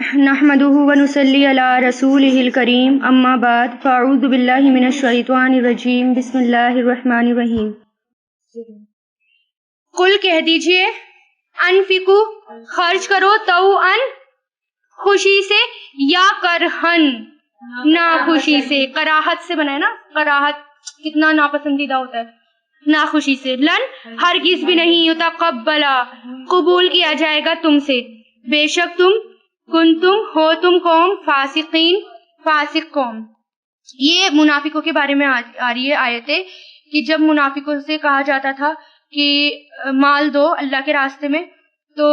نحمده ونصلي على رسوله الكريم اما بعد فاعوذ باللہ من الشیطان الرجیم بسم اللہ الرحمن الرحیم۔ قل کہہ دیجئے، انفقو خرچ کرو، طوعاً خوشی سے، یا کرہن نا خوشی سے، کراہت سے بنا ہے نا، کراہت کتنا ناپسندیدہ ہوتا ہے، نا خوشی سے، لن ہرگز بھی نہیں، یتقبلا قبول کیا جائے گا تم سے، بے شک تم کنتم ہو تم قوم فاسقین، فاسق قوم۔ یہ منافقوں کے بارے میں آ رہی ہے آیتیں کہ جب منافقوں سے کہا جاتا تھا کہ مال دو اللہ کے راستے میں، تو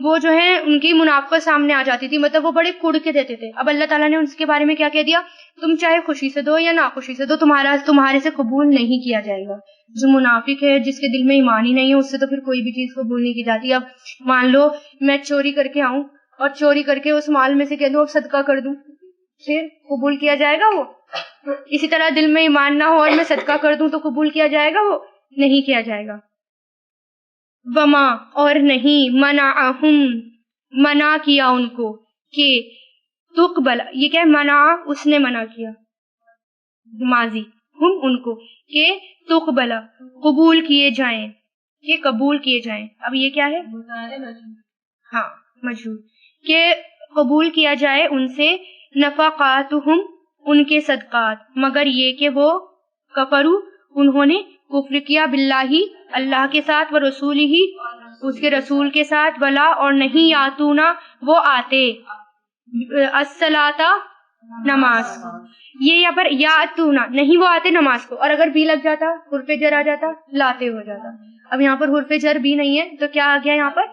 وہ جو ہے ان کی منافقت سامنے آ جاتی تھی، مطلب وہ بڑے کڑ کے دیتے تھے۔ اب اللہ تعالیٰ نے اس کے بارے میں کیا کہہ دیا، تم چاہے خوشی سے دو یا ناخوشی سے دو، تمہارے سے قبول نہیں کیا جائے گا۔ جو منافق ہے، جس کے دل میں ایمان ہی نہیں ہے، اس سے تو پھر کوئی بھی چیز قبول نہیں کی جاتی۔ اب مان لو میں چوری کر کے آؤں اور چوری کر کے اس مال میں سے کہہ دوں اب صدقہ کر دوں، پھر قبول کیا جائے گا وہ؟ اسی طرح دل میں ایمان نہ ہو اور میں صدقہ کر دوں تو قبول کیا جائے گا وہ؟ نہیں کیا جائے گا۔ وما اور نہیں، منعہم منع کیا ان کو، کہ تقبل، یہ کیا ہے، منع اس نے منع کیا، ماضی، ہم ان کو، کہ تقبل قبول کیے جائیں، کہ قبول کیے جائیں۔ اب یہ کیا ہے، ہاں مجہول، کہ قبول کیا جائے ان سے، نفقاتہم ان کے صدقات، مگر یہ کہ وہ کفروا انہوں نے کفر کیا، باللہ اللہ کے ساتھ، ورسولہ اس کے رسول کے ساتھ، ولا اور نہیں، یاتونا وہ آتے، الصلاۃ نماز، یہ یہاں پر یاتونا نہیں وہ آتے نماز کو، اور اگر بھی لگ جاتا حرف جر آ جاتا لاتے ہو جاتا۔ اب یہاں پر حرف جر بھی نہیں ہے تو کیا آ گیا یہاں پر،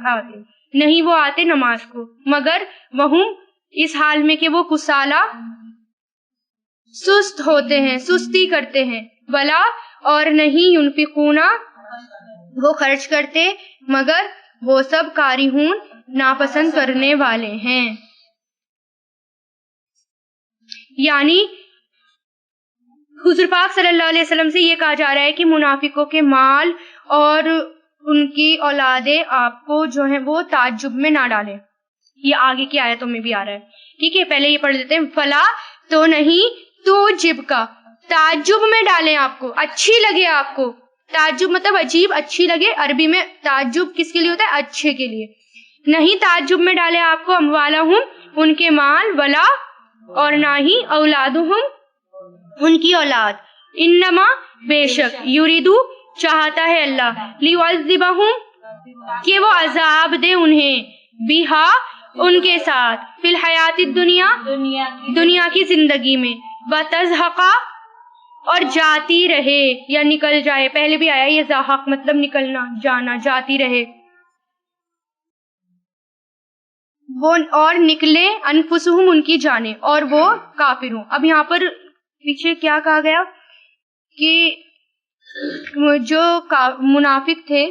آتے، نہیں وہ آتے نماز کو، مگر وہم اس حال میں کہ وہ کسالہ سست ہوتے ہیں، سستی کرتے ہیں، ولا اور نہیں، ینفقونا وہ خرچ کرتے، مگر وہ سب کارہون ناپسند کرنے والے ہیں۔ یعنی حضور پاک صلی اللہ علیہ وسلم سے یہ کہا جا رہا ہے کہ منافقوں کے مال اور ان کی اولادیں آپ کو جو ہیں وہ تعجب میں نہ ڈالیں۔ یہ آگے کی آیتوں میں بھی آ رہا ہے، ٹھیک ہے، پہلے یہ پڑھ لیتے ہیں، فلا تو نہیں، تو جب کا تعجب میں ڈالیں آپ کو، اچھی لگے آپ کو، تعجب مطلب عجیب، اچھی لگے، عربی میں تعجب کس کے لیے ہوتا ہے، اچھے کے لیے، نہیں تعجب میں ڈالے آپ کو، اموالہم ان کے مال، ولا اور نہ ہی، اولادہم ان کی اولاد، انما بے شک، یریدو چاہتا ہے اللہ، لیعذبہم کہ وہ عذاب دے انہیں، بہا ان کے ساتھ، فی الحیات الدنیا دنیا کی زندگی میں، وتزہق اور جاتی رہے یا نکل جائے، پہلے بھی آیا یہ زاحق مطلب نکلنا، جانا، جاتی رہے، وہ اور نکلے، انفسہم ان کی جانیں، اور وہ کافر ہوں۔ اب یہاں پر پیچھے کیا کہا گیا کہ جو منافق تھے،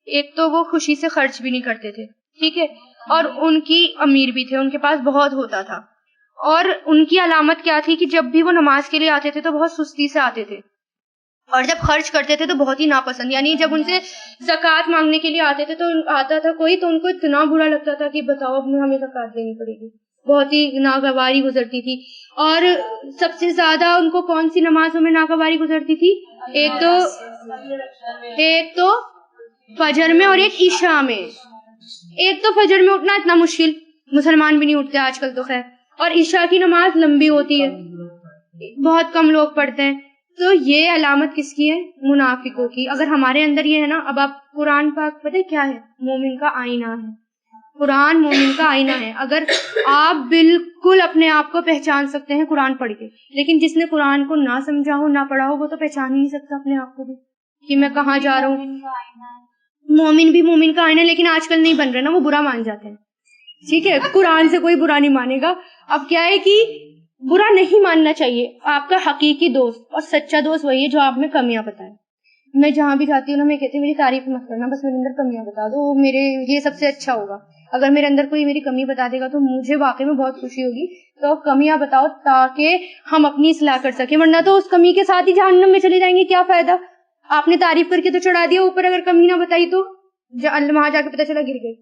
ایک تو وہ خوشی سے خرچ بھی نہیں کرتے تھے، ٹھیک ہے، اور ان کی امیر بھی تھے، ان کے پاس بہت ہوتا تھا، اور ان کی علامت کیا تھی کہ جب بھی وہ نماز کے لیے آتے تھے تو بہت سستی سے آتے تھے، اور جب خرچ کرتے تھے تو بہت ہی ناپسند، یعنی جب ان سے زکوٰۃ مانگنے کے لیے آتے تھے تو آتا تھا کوئی تو ان کو اتنا برا لگتا تھا کہ بتاؤ اب ہمیں زکوٰۃ دینی پڑے گی، بہت ہی ناگواری گزرتی تھی۔ اور سب سے زیادہ ان کو کون سی نمازوں میں ناگواری گزرتی تھی، ایک تو فجر میں اور ایک عشاء میں۔ ایک تو فجر میں اٹھنا اتنا مشکل، مسلمان بھی نہیں اٹھتے آج کل تو خیر، اور عشاء کی نماز لمبی ہوتی ہے، بہت کم لوگ پڑھتے ہیں، تو یہ علامت کس کی ہے، منافقوں کی۔ اگر ہمارے اندر یہ ہے نا، اب آپ قرآن پاک پتہ کیا ہے، مومن کا آئینہ ہے، قرآن مومن کا آئینہ ہے۔ اگر آپ بالکل اپنے آپ کو پہچان سکتے ہیں قرآن پڑھ کے، لیکن جس نے قرآن کو نہ سمجھا ہو نہ پڑھا ہو وہ تو پہچان ہی نہیں سکتا اپنے آپ کو بھی کہ میں کہاں جا رہا ہوں۔ مومن بھی مومن کا آئینہ، لیکن آج کل نہیں بن رہے نا، وہ برا مان جاتے ہیں، ٹھیک ہے، قرآن سے کوئی برا نہیں مانے گا۔ اب کیا ہے کہ برا نہیں ماننا چاہیے، آپ کا حقیقی دوست اور سچا دوست وہی ہے جو آپ میں کمیاں بتائے۔ میں جہاں بھی جاتی ہوں نا، میں کہتی ہوں میری تعریف مت کرنا، بس میرے اندر کمیاں بتا دو، میرے یہ سب سے اچھا ہوگا۔ اگر میرے اندر کوئی میری کمی بتا دے گا تو مجھے واقعی میں بہت خوشی ہوگی، تو کمیاں بتاؤ تاکہ ہم اپنی اصلاح کر سکیں، ورنہ تو اس کمی کے ساتھ ہی جہنم میں چلے جائیں گے، کیا فائدہ؟ آپ نے تعریف کر کے تو چڑھا دیا، اوپر اگر کمی نہ بتائی تو وہاں جا کے پتہ چلا گر گئی،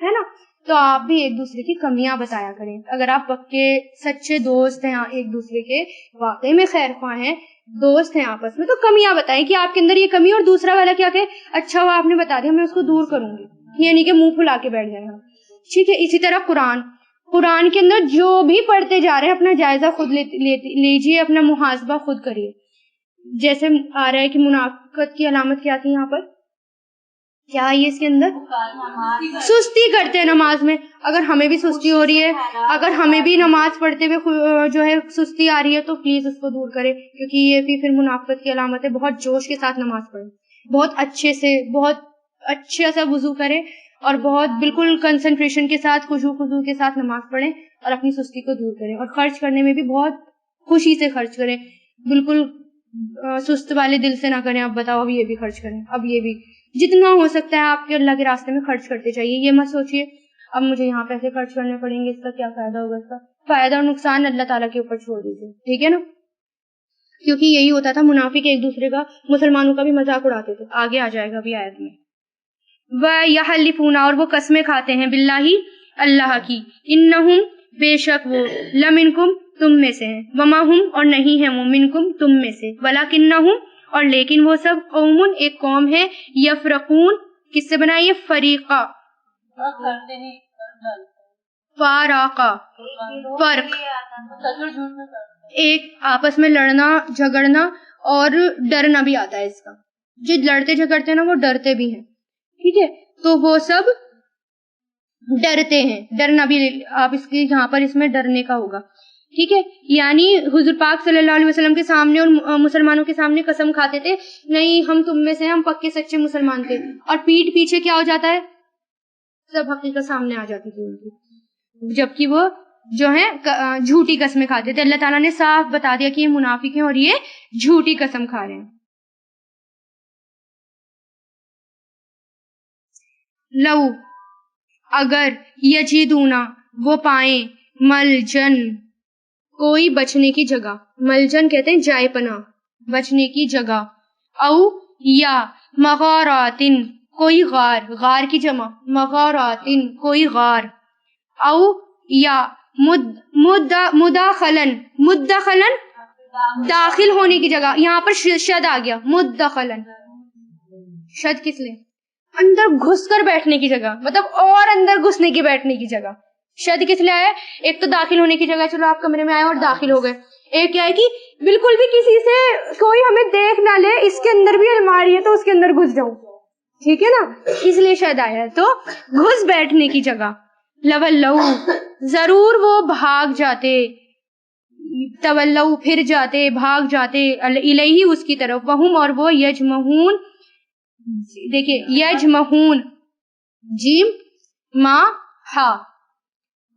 ہے نا۔ تو آپ بھی ایک دوسرے کی کمیاں بتایا کریں. اگر آپ پکے سچے دوست ہیں ایک دوسرے کے, واقعی میں خیر خواہ ہیں, دوست ہیں آپس میں, تو کمیاں بتائیں کہ آپ کے اندر یہ کمی, اور دوسرا والا کیا کہ اچھا ہوا آپ نے بتا دیا, میں اس کو دور کروں گی, یہ نہیں کہ منہ پھلا کے بیٹھ جائیں ہم. ٹھیک ہے. اسی طرح قرآن کے اندر جو بھی پڑھتے جا رہے ہیں اپنا جائزہ خود لیجیے, اپنا محاسبہ خود کریے. جیسے آ رہا ہے کہ منافقت کی علامت کیا تھی یہاں پر, کیا ہے اس کے اندر, سستی کرتے ہیں نماز میں. اگر ہمیں بھی سستی ہو رہی ہے, اگر ہمیں بھی نماز پڑھتے ہوئے جو ہے سستی آ رہی ہے, تو پلیز اس کو دور کرے, کیونکہ یہ بھی پھر منافقت کی علامت ہے. بہت جوش کے ساتھ نماز پڑھیں, بہت اچھے سے, بہت اچھے سا وضو کرے, اور بہت بالکل کنسنٹریشن کے ساتھ, خضوع کے ساتھ نماز پڑھیں, اور اپنی سستی کو دور کریں. اور خرچ کرنے میں بھی بہت خوشی سے خرچ کریں, بالکل سست والے دل سے نہ کریں. اب بتاؤ, اب یہ بھی خرچ کریں, اب یہ بھی جتنا ہو سکتا ہے آپ کے اللہ کے راستے میں خرچ کرتے چاہیے. یہ مت سوچیے اب مجھے یہاں پیسے خرچ کرنے پڑیں گے, اس کا کیا فائدہ ہوگا, اس کا فائدہ اور نقصان اللہ تعالیٰ کے اوپر چھوڑ دیجیے. ٹھیک ہے نا, کیونکہ یہی ہوتا تھا, منافق ایک دوسرے کا, مسلمانوں کا بھی مذاق اڑاتے تھے. آگے آ جائے گا ابھی آیت میں. وَيَحْلِفُونَ, اور وہ قسمیں کھاتے ہیں, بِاللَّهِ, اللہ کی, إِنَّهُمْ, بے شک وہ, لَمِنْكُمْ, تم میں سے ہیں, وَمَا هُمْ, اور نہیں ہیں وہ, مِنْكُمْ, تم میں سے, وَلَكِنَّهُمْ, اور لیکن وہ سب, قوم, ایک قوم ہے, یفرقون, کس سے بنائیے, فریقہ, فاراقہ, فرق, ایک آپس میں لڑنا جھگڑنا, اور ڈرنا بھی آتا ہے اس کا. جو لڑتے جھگڑتے ہیں نا وہ ڈرتے بھی ہیں. ٹھیک ہے, تو وہ سب ڈرتے ہیں, ڈرنا بھی آپ اس کی یہاں پر اس میں ڈرنے کا ہوگا. ٹھیک ہے, یعنی حضور پاک صلی اللہ علیہ وسلم کے سامنے اور مسلمانوں کے سامنے قسم کھاتے تھے, نہیں ہم تم میں سے, ہم پکے سچے مسلمان تھے, اور پیٹھ پیچھے کیا ہو جاتا ہے, سب حقیقت سامنے آ جاتی تھی ان کی, جبکہ وہ جو ہے جھوٹی قسمیں کھاتے تھے. اللہ تعالیٰ نے صاف بتا دیا کہ یہ منافق ہیں اور یہ جھوٹی قسم کھا رہے ہیں. لو, اگر, یجدونا, وہ پائیں, ملجن, کوئی بچنے کی جگہ, ملجن کہتے ہیں جائے پناہ, بچنے کی جگہ, او, یا, مغاراتن, کوئی غار, غار کی جمع, مغاراتن, کوئی غار, او, یا, مداخلن, مدخلن, داخل ہونے کی جگہ. یہاں پر شد آ گیا, مدخلن, شد کس لیے, اندر گھس کر بیٹھنے کی جگہ, مطلب اور اندر گھسنے کی بیٹھنے کی جگہ. شد کس لیے آیا, ایک تو داخل ہونے کی جگہ, چلو آپ کمرے میں آئے اور داخل ہو گئے. ایک کیا ہے کہ بالکل بھی کسی سے کوئی ہمیں دیکھ نہ لے, اس کے اندر بھی الماری ہے تو اس کے اندر گھس جاؤں. ٹھیک ہے نا, اس لیے شد آیا ہے, تو گھس بیٹھنے کی جگہ. لولو, ضرور وہ بھاگ جاتے, تولو, پھر جاتے, بھاگ جاتے, الیہ, اس کی طرف, وہم, اور وہ, یجمعون, دیکھیے یجمعون, جیم ما ہا,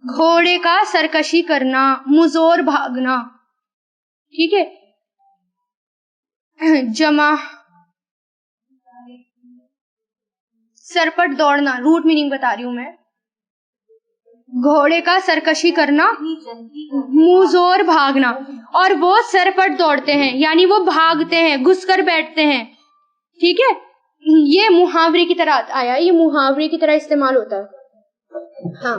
گھوڑے کا سرکشی کرنا, مزور بھاگنا. ٹھیک ہے, جمع, سرپٹ دوڑنا, روٹ میننگ بتا رہی ہوں میں, گھوڑے کا سرکشی کرنا, مزور بھاگنا, اور وہ سرپٹ دوڑتے ہیں, یعنی وہ بھاگتے ہیں, گھس کر بیٹھتے ہیں. ٹھیک ہے, یہ محاورے کی طرح آیا, یہ محاورے کی طرح استعمال ہوتا ہے. ہاں,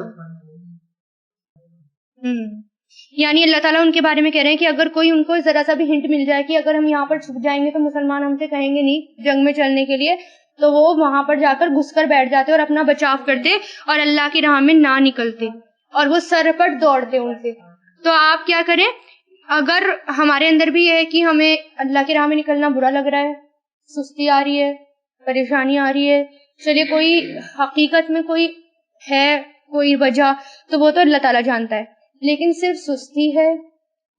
یعنی اللہ تعالیٰ ان کے بارے میں کہہ رہے ہیں کہ اگر کوئی ان کو ذرا سا بھی ہنٹ مل جائے کہ اگر ہم یہاں پر چھپ جائیں گے تو مسلمان ہم سے کہیں گے نہیں جنگ میں چلنے کے لیے, تو وہ وہاں پر جا کر گھس کر بیٹھ جاتے اور اپنا بچاؤ کرتے اور اللہ کی راہ میں نہ نکلتے, اور وہ سرپٹ دوڑتے ان سے. تو آپ کیا کریں, اگر ہمارے اندر بھی یہ ہے کہ ہمیں اللہ کی راہ میں نکلنا برا لگ رہا ہے, سستی آ رہی ہے, پریشانی آ رہی ہے, چلیے کوئی حقیقت میں کوئی ہے کوئی وجہ, تو وہ تو اللہ تعالیٰ جانتا ہے, لیکن صرف سستی ہے,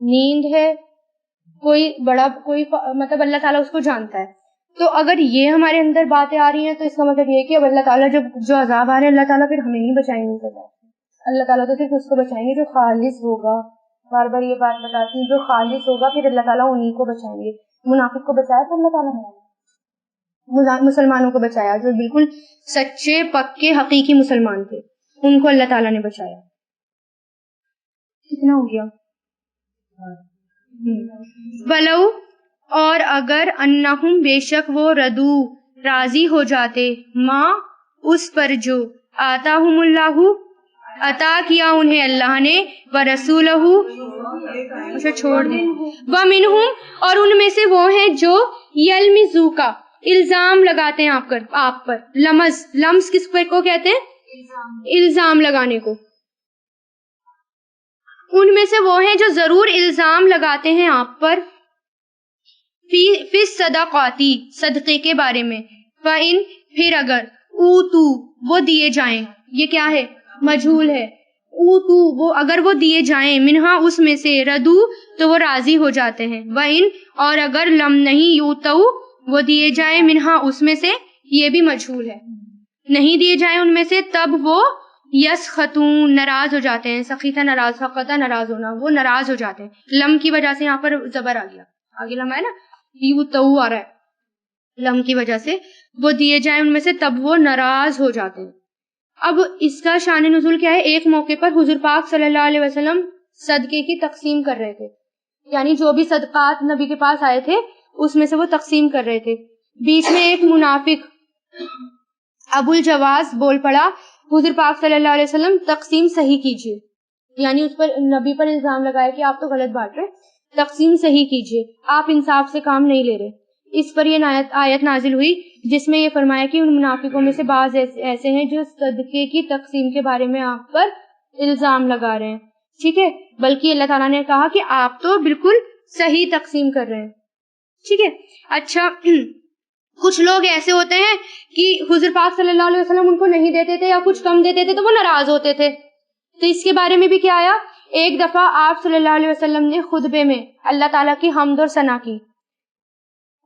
نیند ہے, کوئی بڑا کوئی مطلب اللہ تعالیٰ اس کو جانتا ہے. تو اگر یہ ہمارے اندر باتیں آ رہی ہیں تو اس کا مطلب یہ ہے کہ اب اللہ تعالیٰ جو عذاب آ رہے ہیں اللہ تعالیٰ پھر ہمیں نہیں بچائیں گے. اللہ تعالیٰ تو صرف اس کو بچائیں گے جو خالص ہوگا. بار بار یہ بات بتاتی ہوں, جو خالص ہوگا پھر اللہ تعالیٰ انہیں کو بچائیں گے. منافق کو بچایا تو اللہ تعالیٰ نے, مسلمانوں کو بچایا جو بالکل سچے پکے حقیقی مسلمان تھے, ان کو اللہ تعالیٰ نے بچایا. کتنا ہو گیا, ولو, اور اگر, انہم, بے شک وہ, ردو, راضی ہو جاتے, ما, اس پر جو, آتاہم اللہ, عطا کیا انہیں اللہ نے، ورسولہ، اسے چھوڑ دیں، ومنہم، اور ان میں سے وہ ہیں جو یلمزوکا، الزام لگاتے ہیں آپ پر، لمز کس کو کہتے ہیں؟ الزام لگانے کو. ان میں سے وہ ہیں جو ضرور الزام لگاتے ہیں آپ پر، فی صدقاتی، صدقے کے بارے میں، فَإِن، پھر اگر، اوتو، وہ دیے جائیں، یہ کیا ہے؟ مجہول ہے. اوتو، وہ اگر وہ دیے جائیں، منہا، اس میں سے، ردو، تو وہ راضی ہو جاتے ہیں. وَإِن، اور اگر، لم، نہیں، یوتو، وہ دیے جائیں، منہا، اس میں سے، یہ بھی مجہول ہے، نہیں دیے جائیں ان میں سے، تب وہ یسخطون، ناراض ہو جاتے ہیں. سخیتہ ناراض، سخطہ ناراض ہونا، وہ ناراض ہو جاتے ہیں. لم کی وجہ سے یہاں پر زبر آ گیا، آگے لم ہے نا، یوتو آ رہا ہے، لم کی وجہ سے وہ دیے جائیں ان میں سے، تب وہ ناراض ہو جاتے ہیں. اب اس کا شان نزول کیا ہے؟ ایک موقع پر حضور پاک صلی اللہ علیہ وسلم صدقے کی تقسیم کر رہے تھے، یعنی جو بھی صدقات نبی کے پاس آئے تھے اس میں سے وہ تقسیم کر رہے تھے. بیچ میں ایک منافق ابو الجواز بول پڑا، حضور پاک صلی اللہ علیہ وسلم تقسیم صحیح کیجیے، یعنی اس پر نبی پر الزام لگایا کہ آپ تو غلط بانٹ رہے، تقسیم صحیح کیجیے، آپ انصاف سے کام نہیں لے رہے. اس پر یہ آیت نازل ہوئی جس میں یہ فرمایا کہ ان منافقوں میں سے بعض ایسے ہیں جو صدقے کی تقسیم کے بارے میں آپ پر الزام لگا رہے ہیں. ٹھیک ہے، بلکہ اللہ تعالیٰ نے کہا کہ آپ تو بالکل صحیح تقسیم کر رہے ہیں. ٹھیک ہے. اچھا، کچھ لوگ ایسے ہوتے ہیں کہ حضور پاک صلی اللہ علیہ وسلم ان کو نہیں دیتے تھے یا کچھ کم دیتے تھے تو وہ ناراض ہوتے تھے. تو اس کے بارے میں بھی کیا آیا؟ ایک دفعہ آپ صلی اللہ علیہ وسلم نے خطبے میں اللہ تعالیٰ کی حمد اور ثنا کی.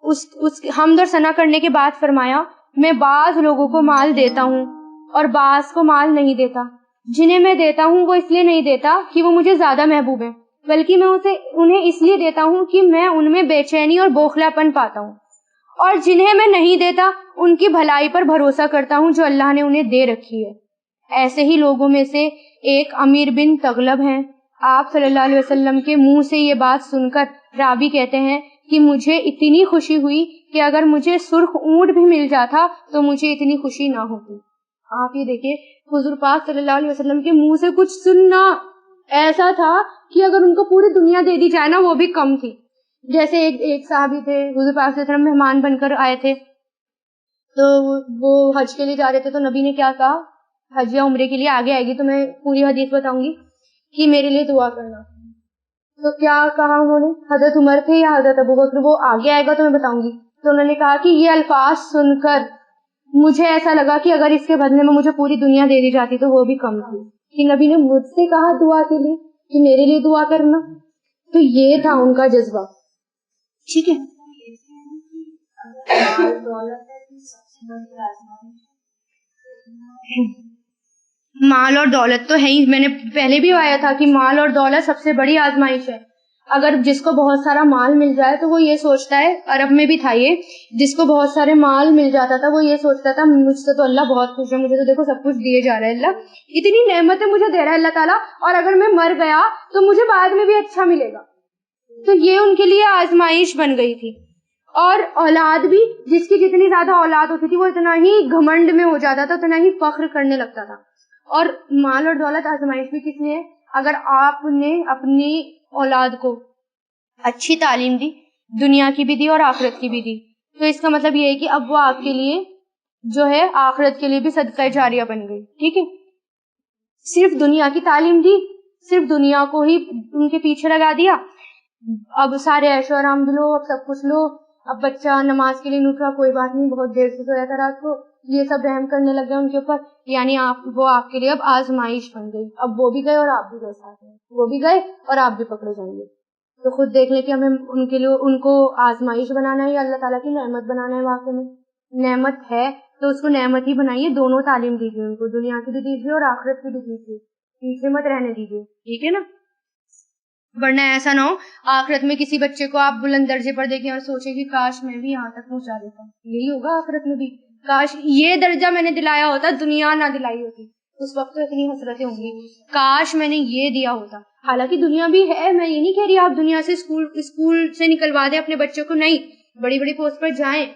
اس حمد اور ثنا کرنے کے بعد فرمایا، میں بعض لوگوں کو مال دیتا ہوں اور بعض کو مال نہیں دیتا. جنہیں میں دیتا ہوں وہ اس لیے نہیں دیتا کہ وہ مجھے زیادہ محبوب ہیں، بلکہ میں انہیں اس لیے دیتا ہوں کہ میں ان میں بے چینی اور بوکھلا پن پاتا ہوں. اور جنہیں میں نہیں دیتا ان کی بھلائی پر بھروسہ کرتا ہوں جو اللہ نے انہیں دے رکھی ہے. ایسے ہی لوگوں میں سے ایک امیر بن تغلب ہیں. آپ صلی اللہ علیہ وسلم کے منہ سے یہ بات سن کر راوی کہتے ہیں کہ مجھے اتنی خوشی ہوئی کہ اگر مجھے سرخ اونٹ بھی مل جاتا تو مجھے اتنی خوشی نہ ہوتی. آپ یہ دیکھیں، حضور پاک صلی اللہ علیہ وسلم کے منہ سے کچھ سننا ایسا تھا کہ اگر ان کو پوری دنیا دے دی جائے نا وہ بھی کم تھی. جیسے ایک صحابی تھے، حضور پاک صلی اللہ علیہ وسلم مہمان بن کر آئے تھے، تو وہ حج کے لیے جا رہے تھے، تو نبی نے کیا کہا، حج یا عمرے کے لیے آگے آئے گی تو میں پوری حدیث بتاؤں گی کہ میرے لیے دعا کرنا. تو کیا کہا انہوں نے؟ حضرت عمر تھے یا حضرت ابو بکر، وہ آگے آئے گا تو میں بتاؤں گی. تو انہوں نے کہا کہ یہ الفاظ سن کر مجھے ایسا لگا کہ اگر اس کے بدلے میں مجھے پوری دنیا دے دی جاتی تو وہ بھی کم تھی، کہ نبی نے مجھ سے کہا دعا کے لیے کہ میرے لیے دعا کرنا. تو یہ تھا ان کا جذبہ. ٹھیک ہے. مال اور دولت تو ہے ہی، میں نے پہلے بھی آیا تھا کہ مال اور دولت سب سے بڑی آزمائش ہے. اگر جس کو بہت سارا مال مل جائے تو وہ یہ سوچتا ہے، عرب میں بھی تھا یہ، جس کو بہت سارے مال مل جاتا تھا وہ یہ سوچتا تھا مجھ سے تو اللہ بہت خوش ہے، مجھے تو دیکھو سب کچھ دیے جا رہا ہے، اللہ اتنی نعمتیں مجھے دے رہا ہے اللہ تعالیٰ، اور اگر میں مر گیا تو مجھے بعد میں بھی اچھا ملے گا. تو یہ ان کے لیے آزمائش بن گئی تھی. اور اولاد بھی، جس کی جتنی زیادہ اولاد ہوتی تھی وہ اتنا ہی گھمنڈ میں ہو جاتا تھا، اتنا ہی فخر کرنے لگتا تھا. اور مال اور دولت آزمائش بھی کس لیے؟ اگر آپ نے اپنی اولاد کو اچھی تعلیم دی، دنیا کی بھی دی اور آخرت کی بھی دی، تو اس کا مطلب یہ ہے کہ اب وہ آپ کے لیے جو ہے آخرت کے لیے بھی صدقہ جاریہ بن گئی. ٹھیک ہے. صرف دنیا کی تعلیم دی، صرف دنیا کو ہی ان کے پیچھے لگا دیا، اب سارے عیش و آرام بھی لو، اب سب کچھ لو، اب بچہ نماز کے لیے نہیں اٹھا کوئی بات نہیں، بہت دیر سے سویا تھا رات کو، یہ سب رحم کرنے لگ گئے ان کے اوپر، یعنی وہ آپ کے لیے اب آزمائش بن گئی. اب وہ بھی گئے اور آپ بھی گئے ساتھ میں، وہ بھی گئے اور آپ بھی پکڑے جائیں گے. تو خود دیکھ لیں کہ ہمیں ان کے لیے ان کو آزمائش بنانا ہے یا اللہ تعالیٰ کی نعمت بنانا ہے. واقعی میں نعمت ہے تو اس کو نعمت ہی بنائیے. دونوں تعلیم دیجیے ان کو، دنیا کی بھی دیجیے اور آخرت کی بھی دیجیے، پیچھے مت رہنے دیجیے. ٹھیک ہے نا. ورنہ ایسا نہ ہو آخرت میں کسی بچے کو آپ بلند درجے پر دیکھیں اور سوچیں کہ کاش میں بھی یہاں تک پہنچا دیتا. یہی ہوگا آخرت میں بھی، کاش یہ درجہ میں نے دلایا ہوتا، دنیا نہ دلائی ہوتی. اس وقت تو اتنی حسرتیں ہوں گی، کاش میں نے یہ دیا ہوتا. حالانکہ دنیا بھی ہے، میں یہ نہیں کہہ رہی آپ دنیا سے اسکول سے نکلوا دیں اپنے بچوں کو، نہیں، بڑی بڑی پوسٹ پر جائیں،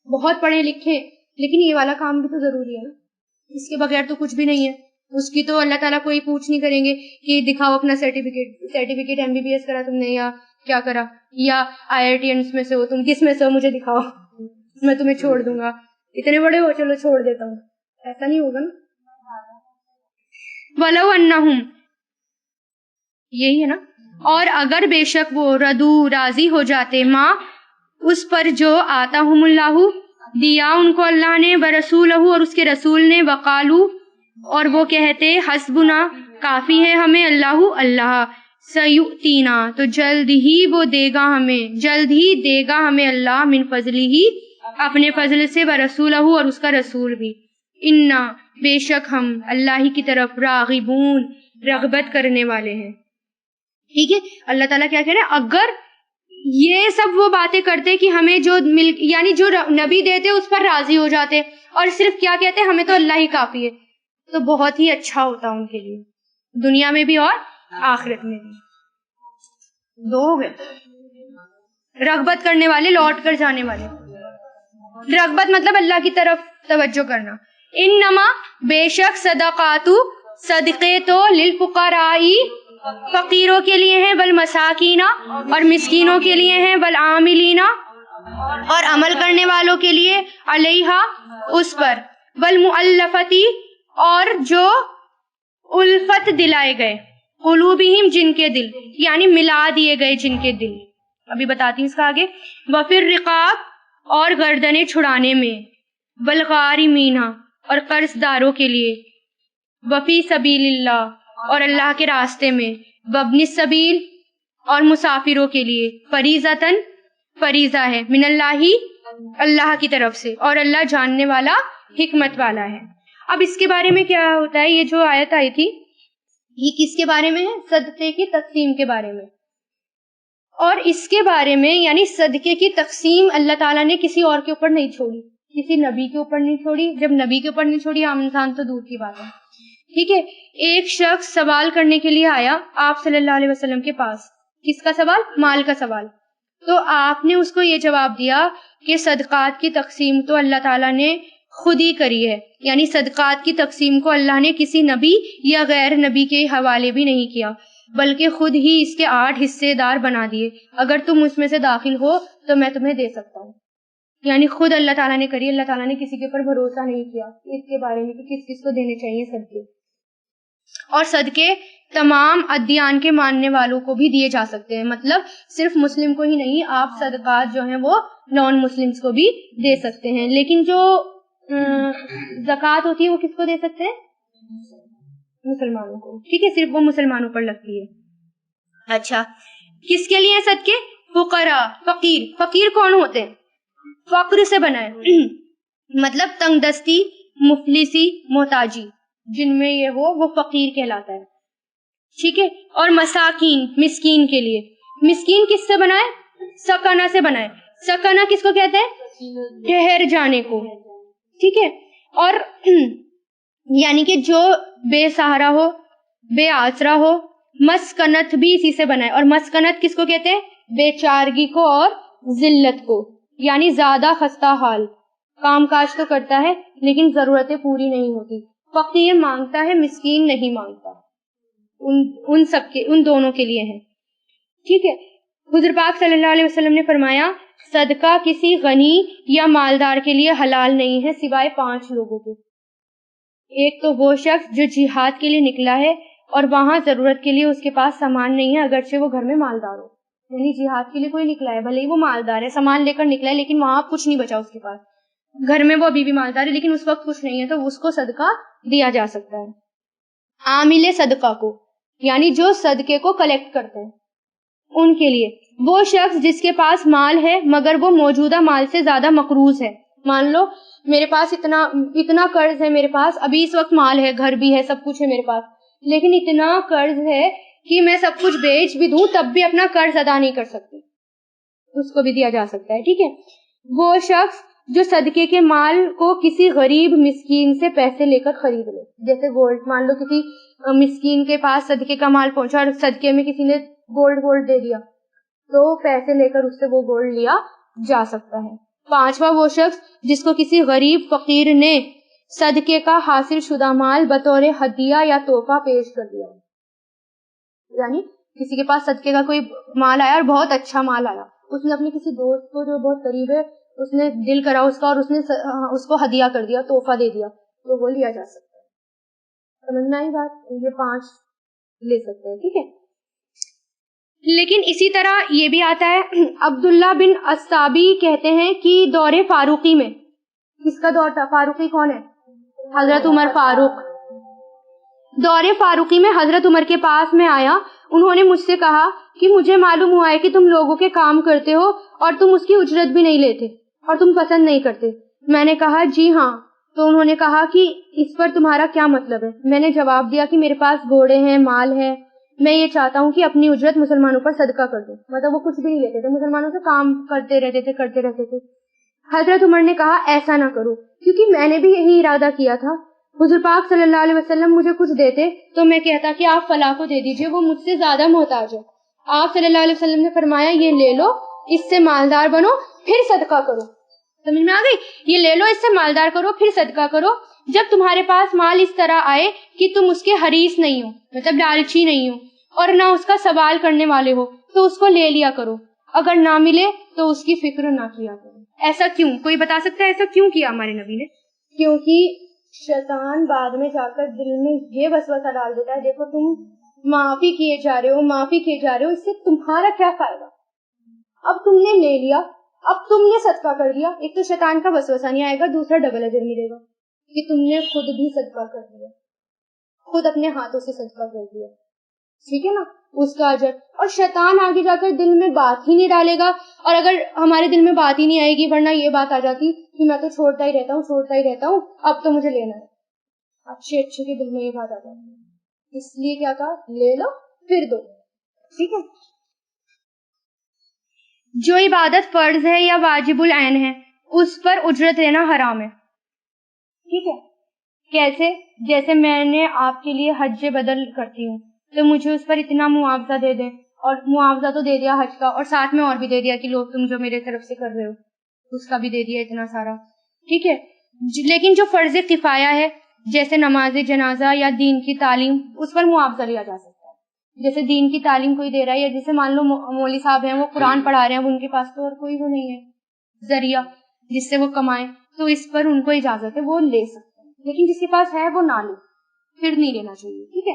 بہت پڑھیں لکھیں، لیکن یہ والا کام بھی تو ضروری ہے نا، اس کے بغیر تو کچھ بھی نہیں ہے. اس کی تو اللہ تعالیٰ کوئی پوچھ نہیں کریں گے کہ دکھاؤ اپنا سرٹیفکیٹ MBBS کرا تم نے یا کیا کرا, یا IITians میں سے ہو تم, کس میں سے ہو مجھے دکھاؤ, میں تمہیں چھوڑ دوں گا, اتنے بڑے ہو چلو چھوڑ دیتا ہوں, ایسا نہیں ہوگا نا. وَلَوْ أَنَّهُمْ, یہی ہے نا, اور اگر بے شک وہ ردو راضی ہو جاتے ماں اس پر جو آتاہم اللہ دیا ان کو اللہ نے, برسولہ اور اس کے رسول نے, وقالو اور وہ کہتے حسبنا کافی ہے ہمیں, اللہ سیؤتینا تو جلد ہی وہ دے گا ہمیں, جلد ہی دے گا ہمیں اللہ, من فضلی ہی اپنے فضل سے, برسولہ اور اس کا رسول بھی, انا بے شک ہم اللہ ہی کی طرف راغبون رغبت کرنے والے ہیں. ٹھیک ہے, اللہ تعالیٰ کیا کہہ رہے ہیں, اگر یہ سب وہ باتیں کرتے کہ ہمیں جو یعنی جو نبی دیتے اس پر راضی ہو جاتے اور صرف کیا کہتے ہمیں تو اللہ ہی کافی ہے, تو بہت ہی اچھا ہوتا ان کے لیے, دنیا میں بھی اور آخرت میں بھی. دو ہو گئے, رغبت کرنے والے, لوٹ کر جانے والے. رغبت مطلب اللہ کی طرف توجہ کرنا. انما بے شک صدقاتو صدقے تو للفقرائی فقیروں کے لیے ہیں, والمساکینہ اور مسکینوں کے لیے ہیں, والعاملینہ اور عمل کرنے والوں کے لیے, علیہا اس پر, والمؤلفتی اور جو الفت دلائے گئے, قلوبہم جن کے دل یعنی ملا دیے گئے جن کے دل, ابھی بتاتی ہوں اس کا آگے, وفی الرقاب اور گردنیں چھڑانے میں, والغارمین اور قرض داروں کے لیے, وفی سبیل اللہ اور اللہ کے راستے میں, وابن السبیل اور مسافروں کے لیے, فریضتاً فریضہ ہے, من اللہ اللہ کی طرف سے, اور اللہ جاننے والا حکمت والا ہے. اب اس کے بارے میں کیا ہوتا ہے, یہ جو آیت آئی تھی یہ کس کے بارے میں ہے, صدقے کی تقسیم کے بارے میں. اور اس کے بارے میں یعنی صدقے کی تقسیم اللہ تعالیٰ نے کسی اور کے اوپر نہیں چھوڑی, کسی نبی کے اوپر نہیں چھوڑی. جب نبی کے اوپر نہیں چھوڑی, عام انسان تو دور کی بات ہے. ٹھیک ہے, ایک شخص سوال کرنے کے لیے آیا آپ صلی اللہ علیہ وسلم کے پاس, کس کا سوال, مال کا سوال. تو آپ نے اس کو یہ جواب دیا کہ صدقات کی تقسیم تو اللہ تعالیٰ نے خود ہی کری ہے, یعنی صدقات کی تقسیم کو اللہ نے کسی نبی یا غیر نبی کے حوالے بھی نہیں کیا, بلکہ خود ہی اس کے 8 حصے دار بنا دیے. اگر تم اس میں سے داخل ہو تو میں تمہیں دے سکتا ہوں. یعنی خود اللہ تعالیٰ نے کری, اللہ تعالیٰ نے کسی کے اوپر بھروسہ نہیں کیا اس کے بارے میں کہ کس کس کو دینے چاہیے صدقے. اور صدقے تمام ادیان کے ماننے والوں کو بھی دیے جا سکتے ہیں, مطلب صرف مسلم کو ہی نہیں, آپ صدقات جو ہیں وہ نان مسلمس کو بھی دے سکتے ہیں. لیکن جو زکوٰۃ ہوتی ہے وہ کس کو دے سکتے ہیں, مسلمانوں کو. ٹھیک ہے, صرف وہ مسلمانوں پر لگتی ہے. اچھا, کس کے لیے صدقے, فقراء فقیر. فقیر کون ہوتے ہیں, فقر سے بنا ہے مطلب تنگ دستی, مفلسی, محتاجی, جن میں یہ ہو وہ فقیر کہلاتا ہے. ٹھیک ہے, اور مساکین مسکین کے لیے. مسکین کس سے بنا ہے, سکنا سے بنا ہے. سکنا کس کو کہتے ہیں, ٹھہر جانے کو. ٹھیک ہے, اور یعنی کہ جو بے سہارا ہو, بے آسرا ہو. مسکنت بھی اسی سے بنا ہے, اور مسکنت کس کو کہتے ہیں, بے چارگی کو اور ذلت کو, یعنی زیادہ خستہ حال, کام کاج تو کرتا ہے لیکن ضرورتیں پوری نہیں ہوتی. فقیر مانگتا ہے, مسکین نہیں مانگتا. ان سب کے, ان دونوں کے لیے ہے. ٹھیک ہے, حضور پاک صلی اللہ علیہ وسلم نے فرمایا صدقہ کسی غنی یا مالدار کے لیے حلال نہیں ہے سوائے 5 لوگوں کے. ایک تو وہ شخص جو جہاد کے لیے نکلا ہے اور وہاں ضرورت کے لیے اس کے پاس سامان نہیں ہے, اگرچہ وہ گھر میں مالدار ہو. یعنی جہاد کے لیے کوئی نکلا ہے, بھلے ہی وہ مالدار ہے, سامان لے کر نکلا ہے لیکن وہاں کچھ نہیں بچا اس کے پاس, گھر میں وہ ابھی بھی مالدار ہے لیکن اس وقت کچھ نہیں ہے, تو اس کو صدقہ دیا جا سکتا ہے. عامل صدقہ کو یعنی جو صدقے کو کلیکٹ کرتے ہیں ان کے لیے. وہ شخص جس کے پاس مال ہے مگر وہ موجودہ مال سے زیادہ مقروض ہے. مان لو میرے پاس اتنا قرض ہے, میرے پاس ابھی اس وقت مال ہے, گھر بھی ہے, سب کچھ ہے میرے پاس, لیکن اتنا قرض ہے کہ میں سب کچھ بیچ بھی دوں تب بھی اپنا قرض ادا نہیں کر سکتی, اس کو بھی دیا جا سکتا ہے. ٹھیک ہے, وہ شخص جو صدقے کے مال کو کسی غریب مسکین سے پیسے لے کر خرید لے, جیسے گولڈ. مان لو کسی مسکین کے پاس صدقے کا مال پہنچا اور صدقے میں کسی نے گولڈ دے دیا, تو پیسے لے کر اس سے وہ گولڈ لیا جا سکتا ہے. 5واں وہ شخص جس کو کسی غریب فقیر نے صدقے کا حاصل شدہ مال بطور ہدیہ یا تحفہ پیش کر دیا. یعنی کسی کے پاس صدقے کا کوئی مال آیا اور بہت اچھا مال آیا, اس نے اپنے کسی دوست کو جو بہت قریب ہے اس نے دل کرا اس کا اور اس نے اس کو ہدیہ کر دیا, تحفہ دے دیا, تو وہ لیا جا سکتا ہے. سمجھنا ہی بات, یہ 5 لے سکتے ہیں, ٹھیک ہے. لیکن اسی طرح یہ بھی آتا ہے, عبداللہ بن الصابی کہتے ہیں کہ دور فاروقی میں, کس کا دور تھا, فاروقی کون ہے, حضرت عمر فاروق. دور فاروقی میں حضرت عمر کے پاس میں آیا, انہوں نے مجھ سے کہا کہ مجھے معلوم ہوا ہے کہ تم لوگوں کے کام کرتے ہو اور تم اس کی اجرت بھی نہیں لیتے اور تم پسند نہیں کرتے. میں نے کہا جی ہاں. تو انہوں نے کہا کہ اس پر تمہارا کیا مطلب ہے. میں نے جواب دیا کہ میرے پاس گھوڑے ہیں, مال ہے, میں یہ چاہتا ہوں کہ اپنی اجرت مسلمانوں پر صدقہ کر دوں. مطلب وہ کچھ بھی نہیں لیتے تھے, مسلمانوں سے کام کرتے رہتے تھے. حضرت عمر نے کہا ایسا نہ کرو, کیونکہ میں نے بھی یہی ارادہ کیا تھا. حضور پاک صلی اللہ علیہ وسلم مجھے کچھ دیتے تو میں کہتا کہ آپ فلاں کو دے دیجئے, وہ مجھ سے زیادہ محتاج ہے. آپ صلی اللہ علیہ وسلم نے فرمایا یہ لے لو, اس سے مالدار بنو, پھر صدقہ کرو. سمجھ میں آ گئی, یہ لے لو, اس سے مالدار کرو, پھر صدقہ کرو. جب تمہارے پاس مال اس طرح آئے کہ تم اس کے حریص نہیں ہو, مطلب لالچی نہیں ہو, اور نہ اس کا سوال کرنے والے ہو, تو اس کو لے لیا کرو. اگر نہ ملے تو اس کی فکر نہ کیا کرو. ایسا کیوں, کوئی بتا سکتا ہے ایسا کیوں کیا ہمارے نبی نے؟ کیونکہ شیطان بعد میں جا کر دل میں یہ وسوسہ ڈال دیتا ہے, دیکھو تم معافی کیے جا رہے ہو, اس سے تمہارا کیا فائدہ. اب تم نے لے لیا, اب تم نے صدقہ کر دیا, ایک تو شیطان کا وسوسہ نہیں آئے گا, دوسرا ڈبل اجر ملے گا کہ تم نے خود بھی صدقہ کر دیا, خود اپنے ہاتھوں سے صدقہ کر دیا, ٹھیک ہے نا, اس کا اجر. اور شیطان آگے جا کر دل میں بات ہی نہیں ڈالے گا, اور اگر ہمارے دل میں بات ہی نہیں آئے گی, ورنہ یہ بات آ جاتی کہ میں تو چھوڑتا ہی رہتا ہوں, اب تو مجھے لینا ہے. اچھے کے دل میں یہ بات آ جاتی, اس لیے کیا کہا, لے لو پھر دو, ٹھیک ہے. جو عبادت فرض ہے یا واجب العین ہے اس پر اجرت لینا حرام ہے, ٹھیک ہے. کیسے؟ جیسے میں نے آپ کے لیے حج بدل کرتی ہوں تو مجھے اس پر اتنا معاوضہ دے دیں, اور معاوضہ تو دے دیا حج کا, اور ساتھ میں اور بھی دے دیا کہ لوگ تم جو میرے طرف سے کر رہے ہو اس کا بھی دے دیا اتنا سارا, ٹھیک ہے. لیکن جو فرض کفایہ ہے جیسے نماز جنازہ یا دین کی تعلیم, اس پر معاوضہ لیا جا سکتا ہے. جیسے دین کی تعلیم کوئی دے رہا ہے, یا جیسے مان لو مولوی صاحب ہیں, وہ قرآن پڑھا رہے ہیں, ان کے پاس تو اور کوئی وہ نہیں ہے ذریعہ جس سے وہ کمائیں, تو اس پر ان کو اجازت ہے, وہ لے سکتے ہیں. لیکن جس کے پاس ہے وہ نہ لے, پھر نہیں لینا چاہیے, ٹھیک ہے.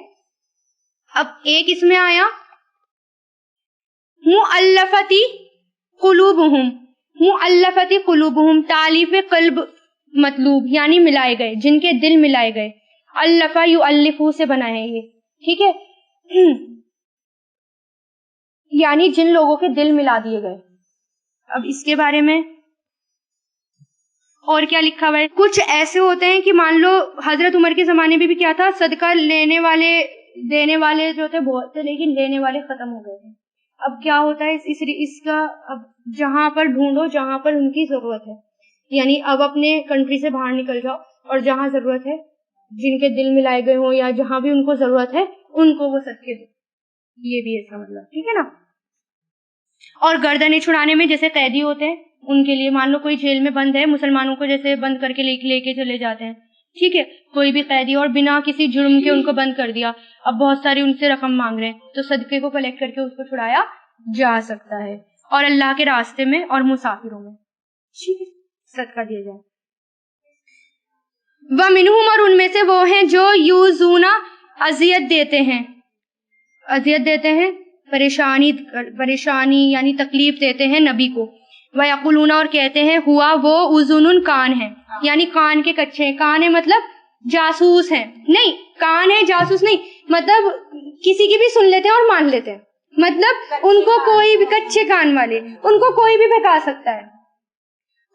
اب ایک اس میں آیا مؤلفتی قلوبہم, تالیف قلب مطلوب یعنی ملائے گئے, جن کے دل ملائے گئے. الفا یؤلفو سے بنا ہے یہ, ٹھیک ہے, یعنی جن لوگوں کے دل ملا دیے گئے. اب اس کے بارے میں اور کیا لکھا ہوا ہے, کچھ ایسے ہوتے ہیں کہ مان لو حضرت عمر کے زمانے میں بھی کیا تھا, صدقہ لینے والے دینے والے جو تھے بہت تھے, لیکن لینے والے ختم ہو گئے تھے. اب کیا ہوتا ہے اس کا, اب جہاں پر ڈھونڈو جہاں پر ان کی ضرورت ہے, یعنی اب اپنے کنٹری سے باہر نکل جاؤ اور جہاں ضرورت ہے, جن کے دل ملائے گئے ہوں یا جہاں بھی ان کو ضرورت ہے ان کو وہ صدقے دو, یہ بھی ایسا مطلب, ٹھیک ہے نا. اور گردنیں چھڑانے میں جیسے قیدی ہوتے ہیں, ان کے لیے مان لو کوئی جیل میں بند ہے, مسلمانوں کو جیسے بند کر کے لے کے چلے جاتے ہیں, ٹھیک ہے, کوئی بھی قیدی اور بنا کسی جرم کے ان کو بند کر دیا, اب بہت ساری ان سے رقم مانگ رہے ہیں, تو صدقے کو کلیکٹ کر کے اس کو چھڑایا جا سکتا ہے. اور اللہ کے راستے میں اور مسافروں میں, ٹھیک ہے, صدقہ دیا جائے. وَمِنْهُمْ, اور ان میں سے وہ ہیں جو یوزونا اذیت دیتے ہیں, پریشانی یعنی تکلیف دیتے ہیں نبی کو. وَيَقُولُونَ, اور کہتے ہیں, ہوا وہ اذن, کان ہے, یعنی کان کے کچے ہیں. کان ہے مطلب جاسوس ہیں, نہیں, کان ہے جاسوس نہیں, مطلب کسی کی بھی سن لیتے ہیں اور مان لیتے ہیں, مطلب ان کو کوئی بھی, کچے کان والے, ان کو کوئی بھی بہکا سکتا ہے.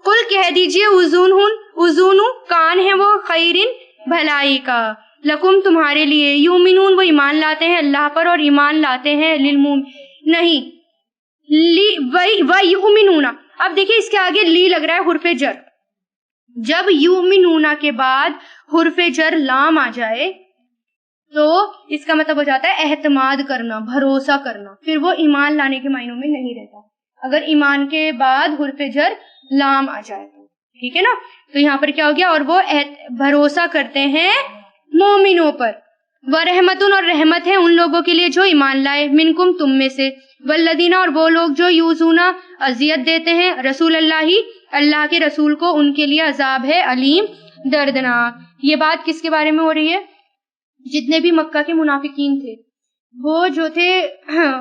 قل کہہ دیجئے, اذن کان ہے وہ, خیرن بھلائی کا, لکم تمہارے لیے, یومنون وہ ایمان لاتے ہیں اللہ پر اور ایمان لاتے ہیں نہیں وَيُؤْمِنُونَ. اب دیکھیں اس کے آگے لی لگ رہا ہے حرف جر, جب یؤمنون کے بعد حرف جر لام آ جائے تو اس کا مطلب ہو جاتا ہے اعتماد کرنا, بھروسہ کرنا, پھر وہ ایمان لانے کے معنوں میں نہیں رہتا. اگر ایمان کے بعد حرف جر لام آ جائے تو ٹھیک ہے نا. تو یہاں پر کیا ہو گیا, اور وہ بھروسہ کرتے ہیں مومنوں پر. وَرَحْمَتٌ, اور رحمت ہے ان لوگوں کے لیے جو ایمان لائے, منکم, تم میں سے, والذین, اور وہ لوگ جو یوزون, اذیت دیتے ہیں, رسول اللہ, اللہ کے رسول کو, ان کے لیے عذاب ہے علیم, دردناک. یہ بات کس کے بارے میں ہو رہی ہے؟ جتنے بھی مکہ کے منافقین تھے, وہ جو تھے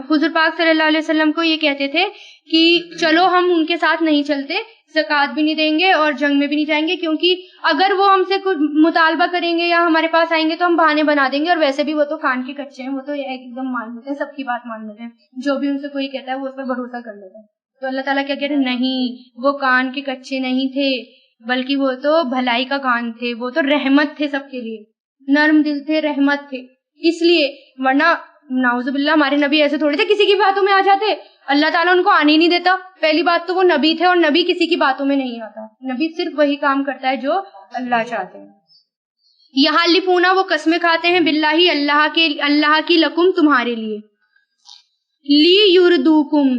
حضور پاک صلی اللہ علیہ وسلم کو یہ کہتے تھے کہ چلو ہم ان کے ساتھ نہیں چلتے, زکوٰۃ بھی نہیں دیں گے اور جنگ میں بھی نہیں جائیں گے, کیونکہ اگر وہ ہم سے کچھ مطالبہ کریں گے یا ہمارے پاس آئیں گے تو ہم بہانے بنا دیں گے, اور ویسے بھی وہ تو کان کے کچے ہیں, وہ تو ایک دم مان لیتے ہیں, سب کی بات مان لیتے ہیں, جو بھی ان سے کوئی کہتا ہے وہ اس پر بھروسہ کر لیتے ہیں. تو اللہ تعالیٰ کیا کہہ رہے ہیں, نہیں, وہ کان کے کچے نہیں تھے, بلکہ وہ تو بھلائی کا کان تھے, وہ تو رحمت تھے سب کے لیے, نرم دل تھے, رحمت تھے. اس لیے, ورنہ نعوذ باللہ ہمارے نبی ایسے تھوڑے تھے کسی کی باتوں میں آ جاتے, اللہ تعالیٰ ان کو آنے ہی نہیں دیتا. پہلی بات تو وہ نبی تھے, اور نبی کسی کی باتوں میں نہیں آتا, نبی صرف وہی کام کرتا ہے جو اللہ چاہتے ہیں. یحلفون, وہ قسمیں کھاتے ہیں, باللہ, اللہ کی, لکم, تمہارے لیے, لی یردوکم,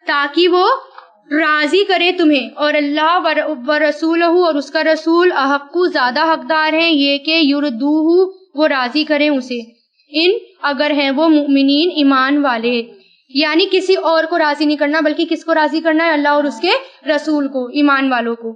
تاکہ وہ راضی کرے تمہیں, اور اللہ ورسولہ, اور اس کا رسول, احق, زیادہ حقدار ہیں یہ کہ یردوہ, وہ راضی کریں اسے, ان, اگر ہیں وہ مؤمنین, ایمان والے. یعنی کسی اور کو راضی نہیں کرنا, بلکہ کس کو راضی کرنا ہے, اللہ اور اس کے رسول کو, ایمان والوں کو.